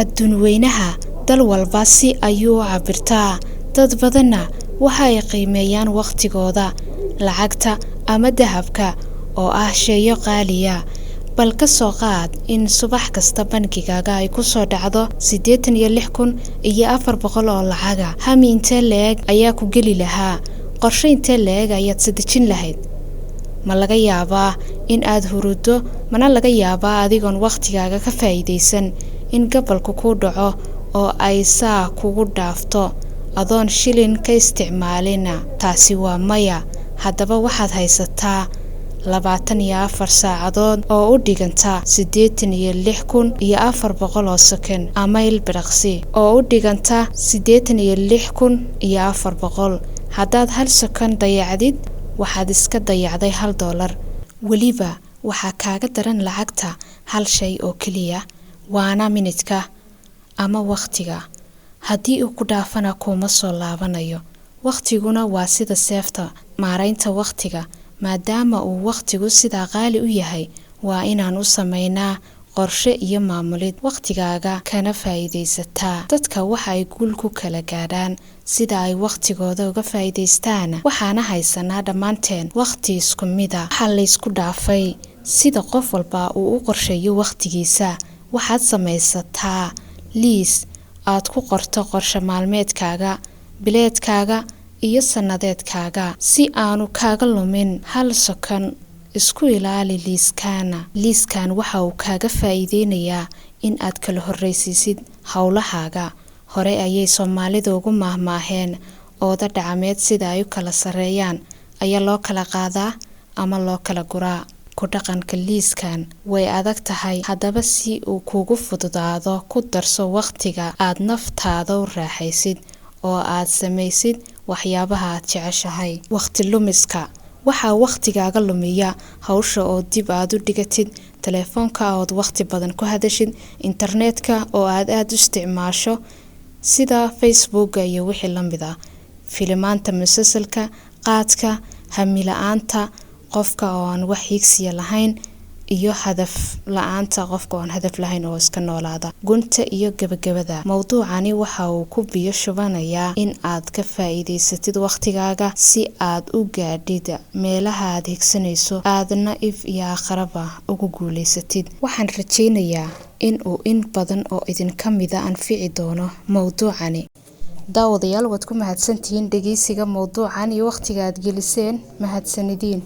adduun weynaha dal walba si ayuu cabirtaa dad badanna waxa ay qiimeeyaan waqtigooda lacagta ama dahabka oo ah shay qaaliya bal ka soo qaad in subax kasta bankigaaga ay ku soo dhacdo 86,400 oo lacaga hami intee leeg ayaa ku geli lahaa qorshe intee leeg ayaad sadejin lahayd ma laga yaabaa in aad hurudo mana laga yaabaa adigoon waqtigaaga ka faa'iideysan in gabalku ku dhaco oo ay saa kugu dhaafto adoon shilin ka isticmaalina taasi waa maya haddaba waxaad haysataa 24 saacadood oo u dhiganta 86,400 oo second ama ilbiriqsi oo u dhiganta 86,400 haddaad hal second dayacdid waxaad iska dayacday $1 waliba waxa kaaga daran lacagta hal shay oo kaliya waana minidka ama waqtiga haddii uu ku dhaafana kuma soo laabanayo waqtiguna waa sida seefta maareynta waqtiga maadaama uu waqtigu sida qaali u yahay waa inaan u sameynaa qorshe iyo maamulid waqtigaaga kana faa'iideysataa dadka waxa ay guul ku kala gaadhaan sida ay waqtigooda uga faa'iideystaan waxaana haysanaa dhammaanteen waqti isku mid ah waxa la isku dhaafay sida qof walba uu u qorsheeyo waqtigiisa waxaad samaysataa liis aad ku qorto qorshe maalmeedkaaga bileedkaaga iyo sanadeedkaaga si aanu kaaga lumin hal second isku ilaali liiskan waxa uu kaaga faa'iideynayaa in aad kala horreysiisid hawlahaaga hore ayay Soomaalidu ugu mahmaaheen oo dhaqameed sida ay u kala sareeyaan ayaa loo kala qaadaa ama loo kala guraa ku dhaqanka liiskan way adag tahay haddaba si uu kugu fududaado ku darso waqtiga aad naftaada u raaxaysid oo aad samaysid waxyaabaha aad jeceshahay waqti lumiska waxa waqtigaaga lumiya hawsha oo dib aad u dhigatid telefoonka oo waqti badan ku hadashid internetka oo aad u isticmaasho sida Facebook iyo wixii la mid ah filimaanta musalsalka qaadka hamila'aanta qofka oo aan wax higsiya lahayn iyo hadaf la'aanta qofka aan hadaf lahayn oo iska noolaada gunta iyo gabagabada mowduucani waxa uu ku biyo shubanayaa in aad ka faa'iideysatid waqtigaaga si aad u gaadhid meelaha aad higsanayso aadna if iyo aakhiraba ugu guuleysatid waxaan rajaynayaa in uu in badan oo idin kamida anfici doono mowduucani daawadayaal waad ku mahadsantihiin dhageysiga mowduucan iyo waqtiga aad geliseen mahadsanidin